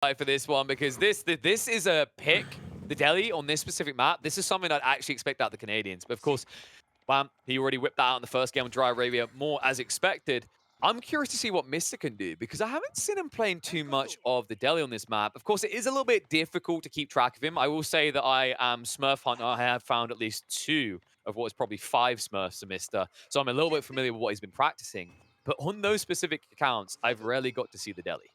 for this one because this is a pick. The Delhi on this specific map, this is something I'd actually expect out of the Canadians. But of course, bam, he already whipped that out in the first game on Dry Arabia, more as expected. I'm curious to see what Mr. can do because I haven't seen him playing too much of the Delhi on this map. Of course, it is a little bit difficult to keep track of him. I will say that I am Smurf Hunter. I have found at least 2 of what is probably 5 Smurfs to Mr. So I'm a little bit familiar with what he's been practicing. But on those specific accounts, I've rarely got to see the Delhi.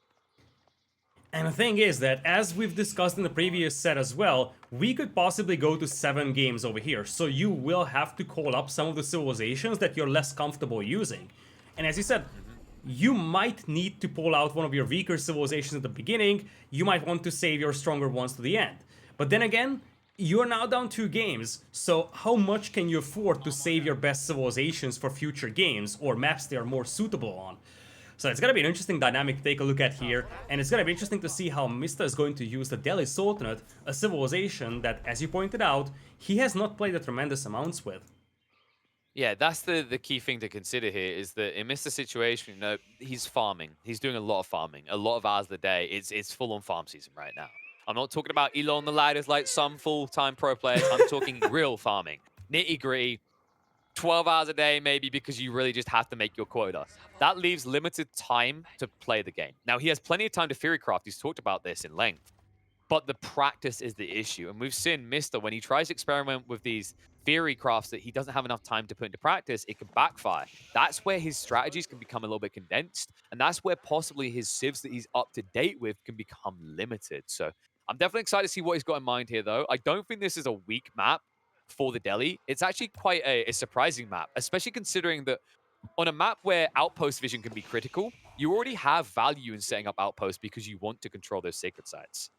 And the thing is that, as we've discussed in the previous set as well, we could possibly go to 7 games over here, so you will have to call up some of the civilizations that you're less comfortable using. And as you said, you might need to pull out one of your weaker civilizations at the beginning, you might want to save your stronger ones to the end. But then again, you're now down 2 games, so how much can you afford to save your best civilizations for future games or maps they are more suitable on? So it's going to be an interesting dynamic to take a look at here, and it's going to be interesting to see how Mista is going to use the Delhi Sultanate, a civilization that, as you pointed out, he has not played a tremendous amounts with. Yeah, that's the key thing to consider here is that in Mr. Situation, he's farming. He's doing a lot of farming, a lot of hours of the day. It's full on farm season right now. I'm not talking about Elo on the ladders like some full-time pro players. I'm talking real farming, nitty-gritty, 12 hours a day maybe because you really just have to make your quota. That leaves limited time to play the game. Now, he has plenty of time to theory craft. He's talked about this in length. But the practice is the issue. And we've seen Mr. when he tries to experiment with these theory crafts that he doesn't have enough time to put into practice, it can backfire. That's where his strategies can become a little bit condensed. And that's where possibly his civs that he's up to date with can become limited. So I'm definitely excited to see what he's got in mind here, though. I don't think this is a weak map for the Delhi. It's actually quite a surprising map, especially considering that on a map where outpost vision can be critical, you already have value in setting up outposts because you want to control those sacred sites.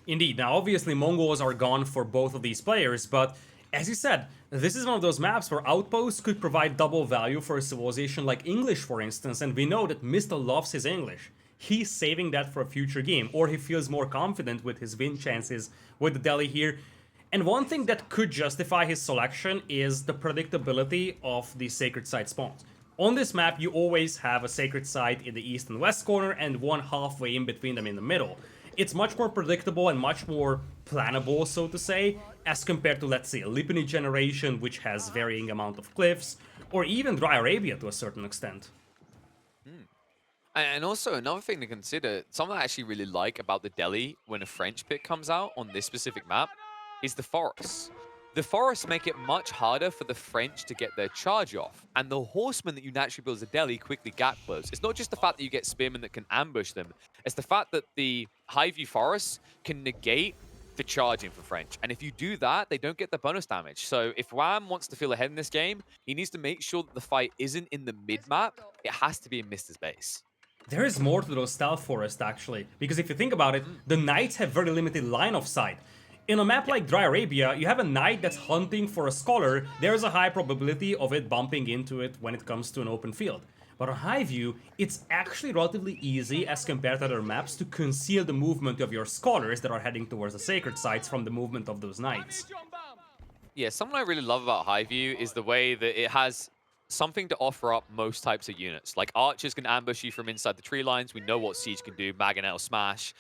Indeed, now obviously Mongols are gone for both of these players, but as you said, this is one of those maps where outposts could provide double value for a civilization like English, for instance, and we know that Mr. loves his English. He's saving that for a future game, or he feels more confident with his win chances with the Delhi here. And one thing that could justify his selection is the predictability of the sacred site spawns. On this map, you always have a sacred site in the east and west corner and one halfway in between them in the middle. It's much more predictable and much more plannable, so to say, as compared to, let's say, a Lipany generation, which has varying amount of cliffs, or even Dry Arabia to a certain extent. And also, another thing to consider, something I actually really like about the Delhi when a French pick comes out on this specific map, is the forests. The forests make it much harder for the French to get their charge off, and the horsemen that you naturally build as a Delhi quickly gap close. It's not just the fact that you get spearmen that can ambush them, it's the fact that the high view forests can negate the charging for French. And if you do that, they don't get the bonus damage. So if Wham wants to feel ahead in this game, he needs to make sure that the fight isn't in the mid-map, it has to be in Mister's base. There is more to those stealth forests, actually, because if you think about it, the knights have very limited line of sight. In a map like Dry Arabia, you have a knight that's hunting for a scholar, there's a high probability of it bumping into it when it comes to an open field. But on high view, it's actually relatively easy as compared to other maps to conceal the movement of your scholars that are heading towards the sacred sites from the movement of those knights. Yeah, something I really love about High View is the way that it has something to offer up most types of units. Like archers can ambush you from inside the tree lines. We know what siege can do, Mangonel Smash.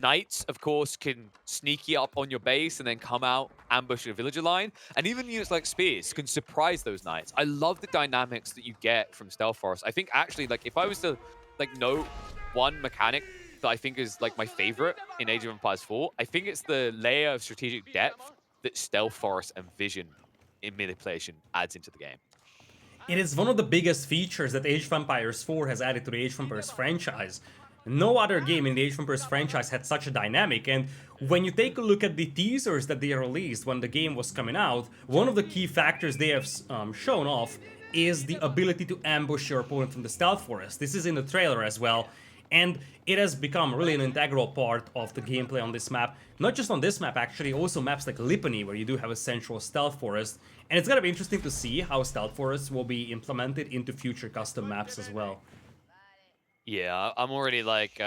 Knights, of course, can sneak you up on your base and then come out, ambush a villager line. And even units like spears can surprise those knights. I love the dynamics that you get from Stealth Forest. I think actually, like, if I was to know one mechanic that I think is like my favorite in Age of Empires 4, I think it's the layer of strategic depth that Stealth Forest and Vision in manipulation adds into the game. It is one of the biggest features that Age of Empires 4 has added to the Age of Empires franchise. No other game in the Age of Empires franchise had such a dynamic, and when you take a look at the teasers that they released when the game was coming out, one of the key factors they have shown off is the ability to ambush your opponent from the stealth forest. This is in the trailer as well, and it has become really an integral part of the gameplay on this map. Not just on this map, actually, also maps like Lipany, where you do have a central stealth forest, and it's gonna be interesting to see how stealth forests will be implemented into future custom maps as well. Yeah, I'm already like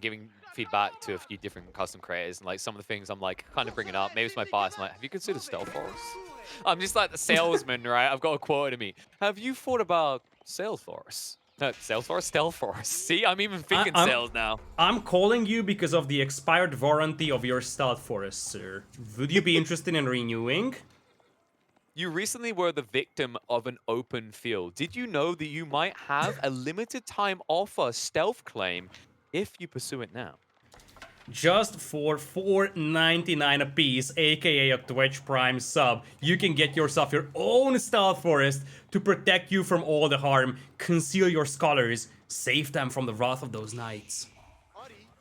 giving feedback to a few different custom creators, and like some of the things I'm like kind of bringing up. Maybe it's my bias. I'm like, have you considered stealth forests? I'm just like the salesman, right? I've got a quote to me. Have you thought about sales forests? Sales Force, Stealth Force. See, I'm even I- thinking I'm, sales now. I'm calling you because of the expired warranty of your Stealth Forest, sir. Would you be interested in renewing? You recently were the victim of an open field. Did you know that you might have a limited time offer stealth claim if you pursue it now? Just for $4.99 a piece, aka a Twitch Prime sub, you can get yourself your own Stealth Forest to protect you from all the harm, conceal your scholars, save them from the wrath of those knights.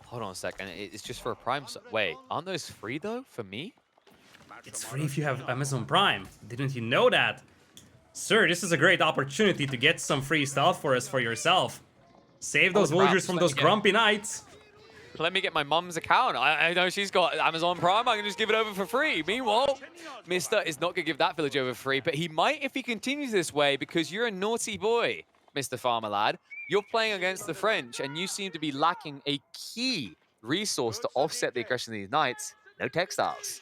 Hold on a second. It's just for a Prime sub. Wait, aren't those free though for me? It's free if you have Amazon Prime. Didn't you know that? Sir, this is a great opportunity to get some free Stealth Forest for yourself. Save those crap, villagers from those grumpy knights. Let me get my mum's account. I know she's got Amazon Prime. I can just give it over for free. Meanwhile, Mr. is not going to give that village over for free, but he might if he continues this way because you're a naughty boy, Mr. Farmer Lad. You're playing against the French, and you seem to be lacking a key resource to offset the aggression of these knights. No textiles.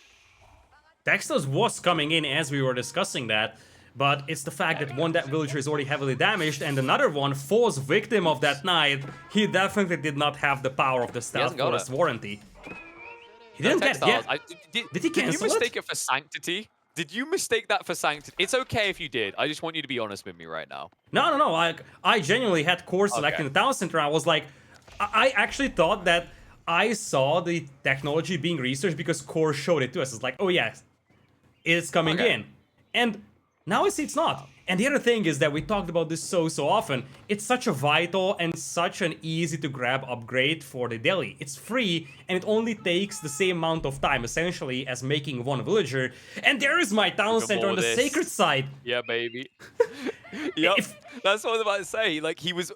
Textos was coming in as we were discussing that, but it's the fact that that villager is already heavily damaged and another one falls victim of that knight. He definitely did not have the power of the Stealth Forest warranty. He didn't get it. Did he cancel it? Did you mistake it for sanctity? Did you mistake that for sanctity? It's okay if you did. I just want you to be honest with me right now. No. I genuinely had core selecting the town center. I was like, I actually thought that I saw the technology being researched because core showed it to us. It's like, oh yeah, it's coming in. And now I see it's not. And the other thing is that we talked about this so often. It's such a vital and such an easy to grab upgrade for the Delhi. It's free and it only takes the same amount of time essentially as making one villager. And there is my town center on the sacred side. Yeah, baby. Yep. That's what I was about to say. Like he was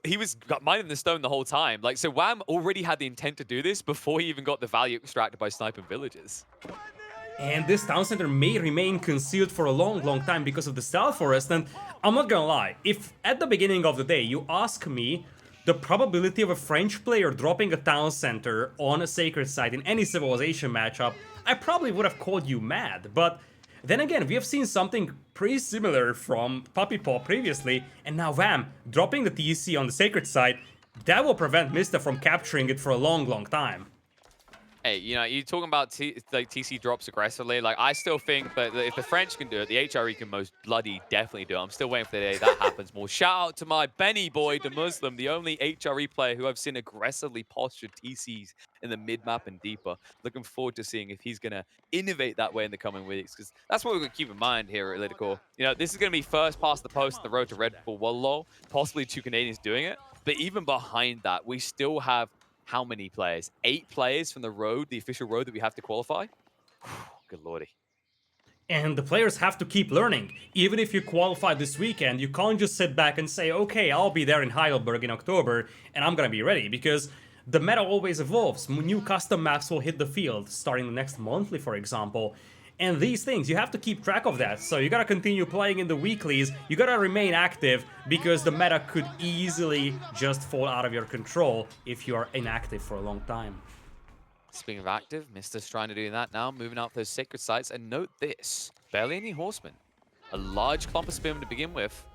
mining the stone the whole time. Like so Wham already had the intent to do this before he even got the value extracted by sniping villages. And this town center may remain concealed for a long time because of the Stealth Forest, and I'm not gonna lie, if at the beginning of the day you ask me the probability of a French player dropping a town center on a sacred site in any civilization matchup, I probably would have called you mad, but then again, we have seen something pretty similar from Puppy Paw previously, and now Vam dropping the TC on the sacred site, that will prevent Mista from capturing it for a long time. Hey, you know, you're talking about TC drops aggressively. Like, I still think that if the French can do it, the HRE can most bloody definitely do it. I'm still waiting for the day that happens more. Shout out to my Benny boy, the Muslim, the only HRE player who I've seen aggressively postured TCs in the mid-map and deeper. Looking forward to seeing if he's going to innovate that way in the coming weeks, because that's what we're going to keep in mind here at Lidakor. You know, this is going to be first past the post on the road to Red Bull Wololo, possibly 2 Canadians doing it. But even behind that, we still have how many players? 8 players from the road, the official road that we have to qualify? Good lordy. And the players have to keep learning. Even if you qualify this weekend, you can't just sit back and say, okay, I'll be there in Heidelberg in October, and I'm gonna be ready, because the meta always evolves. New custom maps will hit the field, starting the next monthly, for example. And these things, you have to keep track of that, so you gotta continue playing in the weeklies, you gotta remain active, because the meta could easily just fall out of your control if you are inactive for a long time. Speaking of active, Mista's trying to do that now, moving out those sacred sites, and note this, barely any horsemen. A large clump of spearmen to begin with.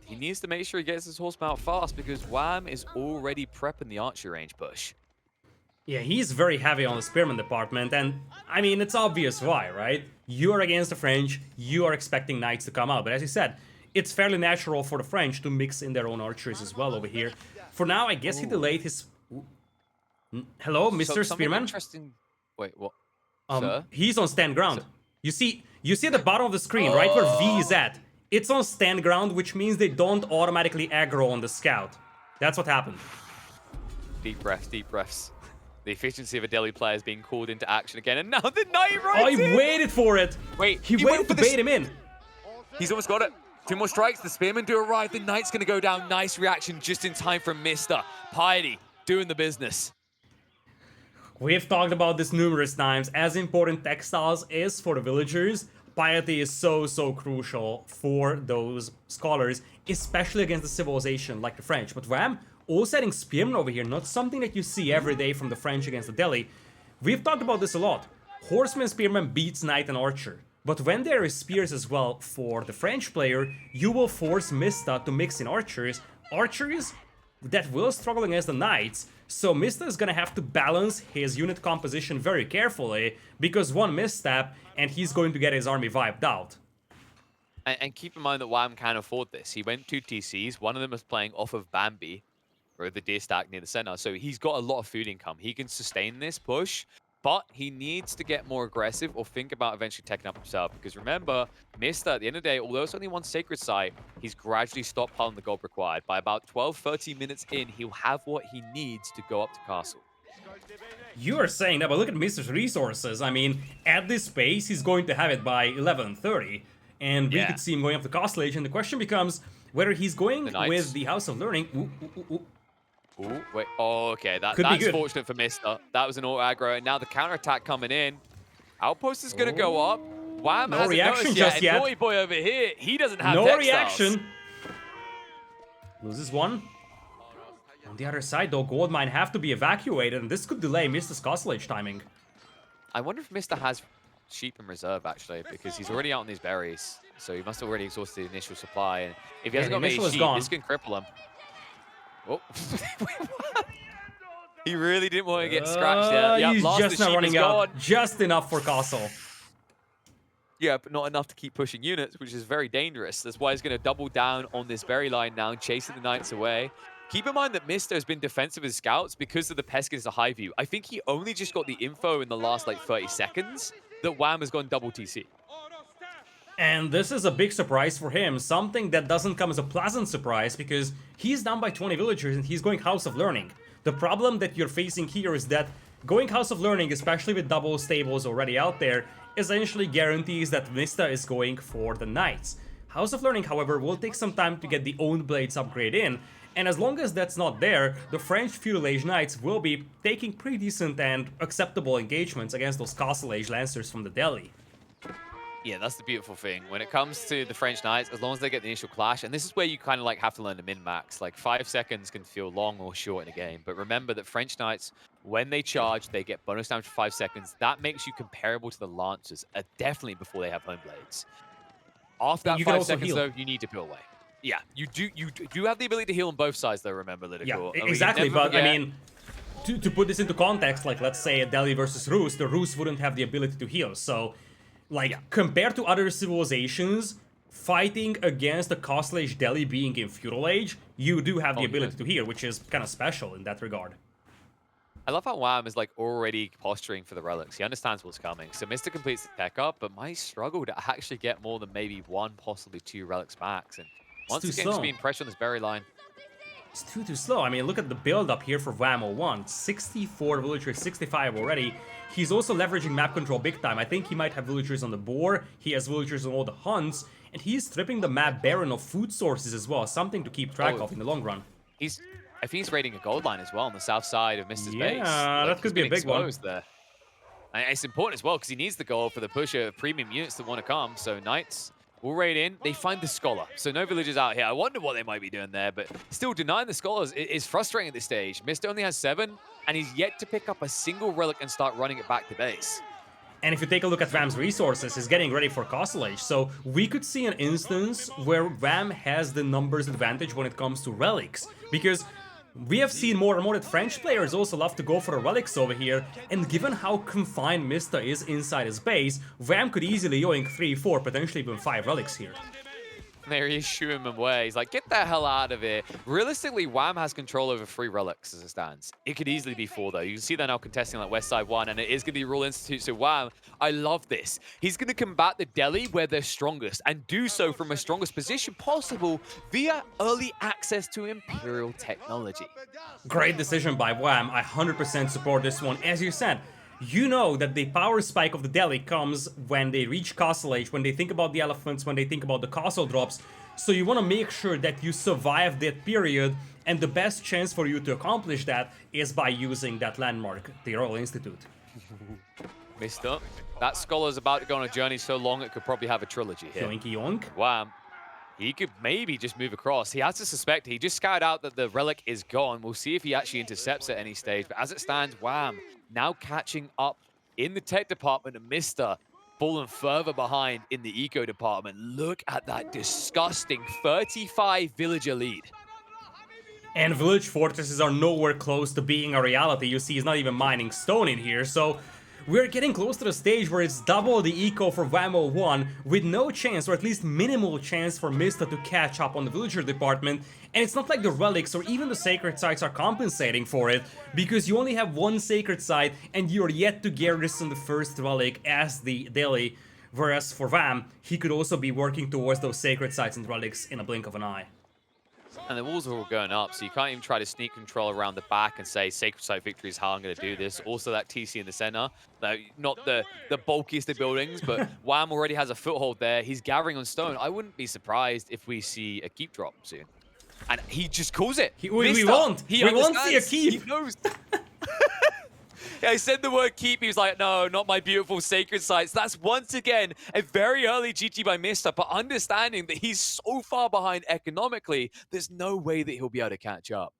He needs to make sure he gets his horsemen out fast, because Wham is already prepping the archery range push. Yeah, he's very heavy on the spearman department, and I mean, it's obvious why, right? You are against the French, you are expecting knights to come out, but as you said, it's fairly natural for the French to mix in their own archers as well over here. For now, I guess he delayed his... Hello, Mr. Spearman? Interesting... Wait, what? Sir? He's on stand ground. You see at the bottom of the screen, right where V is at? It's on stand ground, which means they don't automatically aggro on the scout. That's what happened. Deep breaths, deep breaths. The efficiency of a Delhi player is being called into action again, and now the knight right in! I waited for it! Wait, he waited to bait him in. He's almost got it. 2 more strikes, the spearmen do arrive, the knight's gonna go down. Nice reaction just in time from Mista. Piety doing the business. We've talked about this numerous times. As important textiles is for the villagers, piety is so crucial for those scholars, especially against the civilization like the French. But Ram, all setting spearmen over here, not something that you see every day from the French against the Delhi. We've talked about this a lot. Horseman spearman beats knight and archer. But when there is spears as well for the French player, you will force Mista to mix in archers. Archers that will struggle against the Knights, so Mista is gonna have to balance his unit composition very carefully, because one misstep and he's going to get his army wiped out. And keep in mind that Wham can afford this. He went 2 TCs. One of them was playing off of Bambi, or the deer stack near the center. So he's got a lot of food income. He can sustain this push, but he needs to get more aggressive or think about eventually taking up himself. Because remember, Mista, at the end of the day, although it's only one sacred site, he's gradually stockpiling the gold required. By about 12, 13 minutes in, he'll have what he needs to go up to castle. You are saying that, but look at Mister's resources. I mean, at this pace, he's going to have it by 11:30. And we Yeah. could see him going up the Castle Age, and the question becomes whether he's going The Knights. with the House of Learning. Ooh, wait. Oh, okay. Could be That's good. fortunate for Mista. That was an auto aggro, and now the counterattack coming in. Outpost is going to go up. Wham No hasn't reaction noticed just yet. yet. And Naughty Boy over here, he doesn't have No textiles. reaction. Loses one. On the other side, though, Goldmine have to be evacuated, and this could delay Mister's Castle Age timing. I wonder if Mista has sheep in reserve, actually, because he's already out on these berries. So he must have already exhausted the initial supply. And if he hasn't got many initial is sheep, gone. this can cripple him. Oh. He really didn't want to get scratched there. Yep, He's last just the not sheep running is out. gone. Just enough for Castle. Yeah, but not enough to keep pushing units, which is very dangerous. That's why he's going to double down on this berry line now, chasing the Knights away. Keep in mind that Mista has been defensive with scouts because of the Peskin is a high view. I think he only just got the info in the last, like, 30 seconds that Wham has gone double TC. And this is a big surprise for him, something that doesn't come as a pleasant surprise because he's down by 20 villagers and he's going House of Learning. The problem that you're facing here is that going House of Learning, especially with double stables already out there, essentially guarantees that Mista is going for the Knights. House of Learning, however, will take some time to get the Owned Blades upgrade in, and as long as that's not there, the French Feudal Age Knights will be taking pretty decent and acceptable engagements against those Castle Age Lancers from the Delhi. Yeah, that's the beautiful thing. When it comes to the French Knights, as long as they get the initial clash, and this is where you kind of like have to learn to min-max. Like 5 seconds can feel long or short in a game, but remember that French Knights, when they charge, they get bonus damage for 5 seconds. That makes you comparable to the Lancers, definitely before they have home blades. After that You can 5 also seconds, heal. though, you need to peel away. Yeah, you do have the ability to heal on both sides, though. Remember, Lidakor. Yeah, And we can exactly, never but I forget- mean, to put this into context, like let's say a Delhi versus Rus, the Rus wouldn't have the ability to heal, so like compared to other civilizations, fighting against the Castle Age Delhi being in Feudal Age, you do have the ability to heal, which is kind of special in that regard. I love how Wham is like already posturing for the relics. He understands what's coming. So Mr. completes the tech up, but might struggle to actually get more than maybe 1, possibly 2 relics max. And once too again, just slow. being pressured on this berry line. It's too slow. I mean, look at the build up here for Wham 01. 64 villagers, 65 already. He's also leveraging map control big time. I think he might have villagers on the boar, he has villagers on all the hunts, and he's stripping the map barren of food sources as well, something to keep track of in the long run. I think he's raiding a gold line as well on the south side of Mr.'s base. Yeah, that could be a big one. Exposed there. And it's important as well because he needs the gold for the push of premium units that want to come. So Knights will raid in. They find the Scholar. So no villagers out here. I wonder what they might be doing there, but still denying the Scholars is frustrating at this stage. Mr. only has 7, and he's yet to pick up a single relic and start running it back to base. And if you take a look at Vam's resources, he's getting ready for Castle Age, so we could see an instance where Vam has the numbers advantage when it comes to relics, because we have seen more and more that French players also love to go for the relics over here, and given how confined Mista is inside his base, Vam could easily yoink 3, 4, potentially even 5 relics here. There he is shooing him away. He's like, get the hell out of here. Realistically, Wham has control over 3 relics as it stands. It could easily be 4, though. You can see they're now contesting like West Side 1, and it is going to be Rule Institute. So Wham, I love this. He's going to combat the Delhi where they're strongest, and do so from a strongest position possible via early access to Imperial technology. Great decision by Wham. I 100% support this one. As you said, you know that the power spike of the Delhi comes when they reach Castle Age, when they think about the elephants, when they think about the castle drops. So you want to make sure that you survive that period, and the best chance for you to accomplish that is by using that landmark, the Royal Institute. Missed up. That Scholar's about to go on a journey so long it could probably have a trilogy here. Yoinky yonk. Wham. He could maybe just move across. He has to suspect. He just scouted out that the relic is gone. We'll see if he actually intercepts at any stage. But as it stands, Wham now catching up in the tech department, and Mr. fallen further behind in the eco department. Look at that disgusting 35 villager lead. And village fortresses are nowhere close to being a reality. You see, he's not even mining stone in here, so we're getting close to the stage where it's double the eco for Vamo 1 with no chance, or at least minimal chance, for Mista to catch up on the villager department. And it's not like the relics or even the sacred sites are compensating for it, because you only have one sacred site and you're yet to garrison the first relic as the daily. Whereas for Vam, he could also be working towards those sacred sites and relics in a blink of an eye. And the walls are all going up, so you can't even try to sneak control around the back and say Sacred Site Victory is how I'm going to do this. Also, that TC in the center, not the bulkiest of buildings, but Wham already has a foothold there. He's gathering on stone. I wouldn't be surprised if we see a keep drop soon. And he just calls it. We won't. We won't see a keep. He knows. Yeah, I said the word keep. He was like, no, not my beautiful sacred sites. That's once again a very early GG by Mista, but understanding that he's so far behind economically, there's no way that he'll be able to catch up.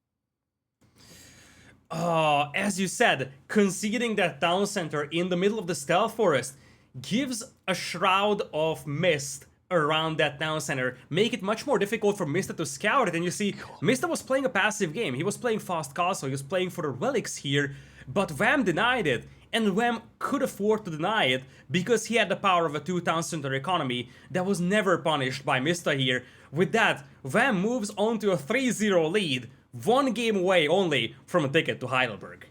As you said, conceding that town center in the middle of the stealth forest gives a shroud of mist around that town center, make it much more difficult for Mista to scout it. And you see, Mista was playing a passive game. He was playing fast castle, he was playing for the relics here, but Vam denied it. And Vam could afford to deny it because he had the power of a 2-town center economy that was never punished by Mista here. With that, Vam moves on to a 3-0 lead, one game away only from a ticket to Heidelberg.